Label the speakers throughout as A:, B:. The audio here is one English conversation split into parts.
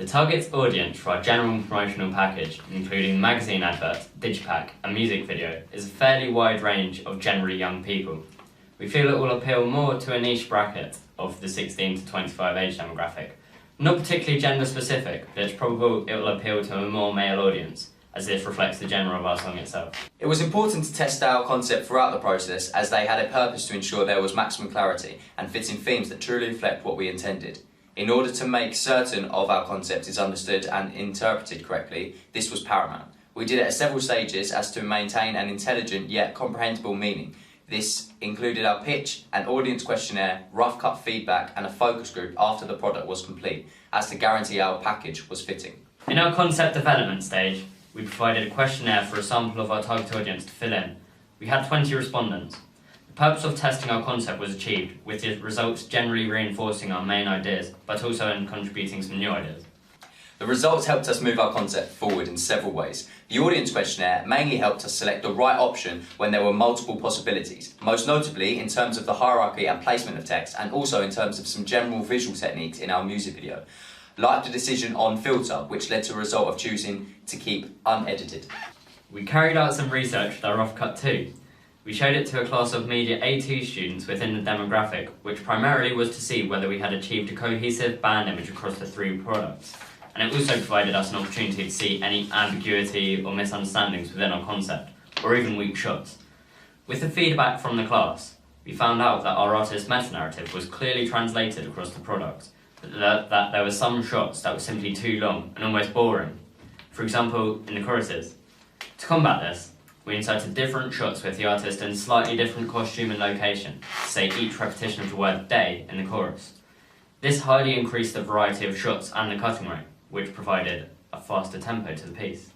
A: The target audience for our general promotional package, including magazine advert, digipack and music video, is a fairly wide range of generally young people. We feel it will appeal more to a niche bracket of the 16 to 25 age demographic. Not particularly gender specific, but it's probable it will appeal to a more male audience, as this reflects the genre of our song itself.
B: It was important to test our concept throughout the process, as they had a purpose to ensure there was maximum clarity and fitting themes that truly reflect what we intended. In order to make certain of our concept is understood and interpreted correctly, this was paramount. We did it at several stages as to maintain an intelligent yet comprehensible meaning. This included our pitch, an audience questionnaire, rough cut feedback and a focus group after the product was complete, as to guarantee our package was fitting.
A: In our concept development stage, we provided a questionnaire for a sample of our target audience to fill in. We had 20 respondents. The purpose of testing our concept was achieved, with the results generally reinforcing our main ideas, but also in contributing some new ideas.
B: The results helped us move our concept forward in several ways. The audience questionnaire mainly helped us select the right option when there were multiple possibilities, most notably in terms of the hierarchy and placement of text, and also in terms of some general visual techniques in our music video, like the decision on filter, which led to a result of choosing to keep unedited.
A: We carried out some research with our rough cut too. We showed it to a class of Media A2 students within the demographic, which primarily was to see whether we had achieved a cohesive band image across the three products. And it also provided us an opportunity to see any ambiguity or misunderstandings within our concept, or even weak shots. With the feedback from the class, we found out that our artist's meta-narrative was clearly translated across the products, but that there were some shots that were simply too long and almost boring. For example, in the choruses. To combat this, we inserted different shots with the artist in slightly different costume and location, say each repetition of the word day in the chorus. This highly increased the variety of shots and the cutting rate, which provided a faster tempo to the piece.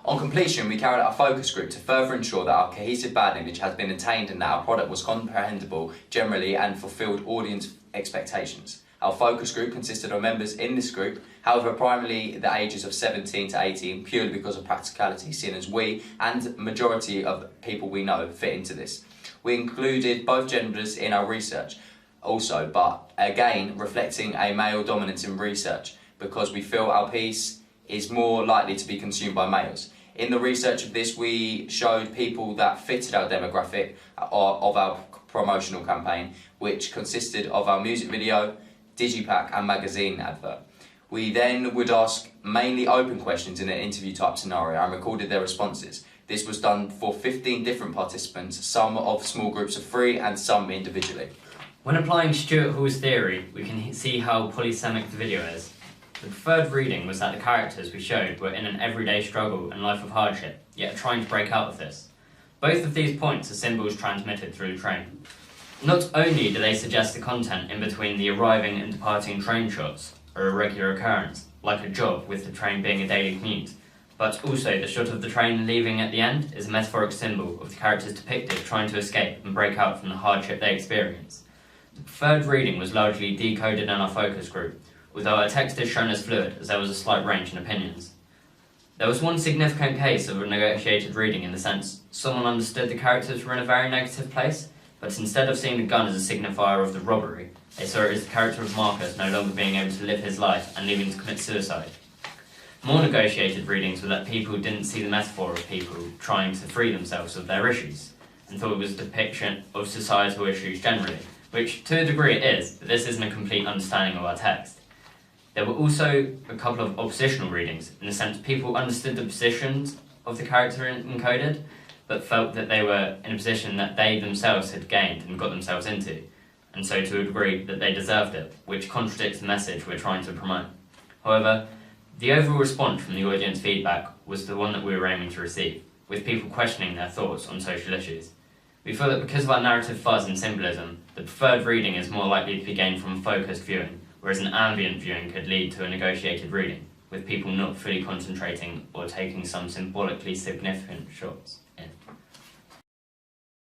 B: On completion, we carried out a focus group to further ensure that our cohesive band image has been attained and that our product was comprehensible generally and fulfilled audience expectations. Our focus group consisted of members in this group, however primarily the ages of 17 to 18, purely because of practicality, seeing as we and majority of people we know fit into this. We included both genders in our research also, but again reflecting a male dominance in research, because we feel our piece is more likely to be consumed by males. In the research of this, we showed people that fitted our demographic of our promotional campaign, which consisted of our music video, digipack and magazine advert. We then would ask mainly open questions in an interview type scenario and recorded their responses. This was done for 15 different participants, some of small groups of 3 and some individually.
A: When applying Stuart Hall's theory, we can see how polysemic the video is. The preferred reading was that the characters we showed were in an everyday struggle and life of hardship, yet trying to break out of this. Both of these points are symbols transmitted through the train. Not only do they suggest the content in between the arriving and departing train shots are a regular occurrence, like a job with the train being a daily commute, but also the shot of the train leaving at the end is a metaphoric symbol of the characters depicted trying to escape and break out from the hardship they experience. The preferred reading was largely decoded in our focus group, although our text is shown as fluid as there was a slight range in opinions. There was one significant case of a negotiated reading in the sense someone understood the characters were in a very negative place, but instead of seeing the gun as a signifier of the robbery, they saw it as the character of Marcus no longer being able to live his life and leaving to commit suicide. More negotiated readings were that people didn't see the metaphor of people trying to free themselves of their issues, and thought it was a depiction of societal issues generally, which to a degree it is, but this isn't a complete understanding of our text. There were also a couple of oppositional readings, in the sense people understood the positions of the character encoded, but felt that they were in a position that they themselves had gained and got themselves into, and so to a degree that they deserved it, which contradicts the message we're trying to promote. However, the overall response from the audience feedback was the one that we were aiming to receive, with people questioning their thoughts on social issues. We feel that because of our narrative fuzz and symbolism, the preferred reading is more likely to be gained from focused viewing, whereas an ambient viewing could lead to a negotiated reading, with people not fully concentrating or taking some symbolically significant shots.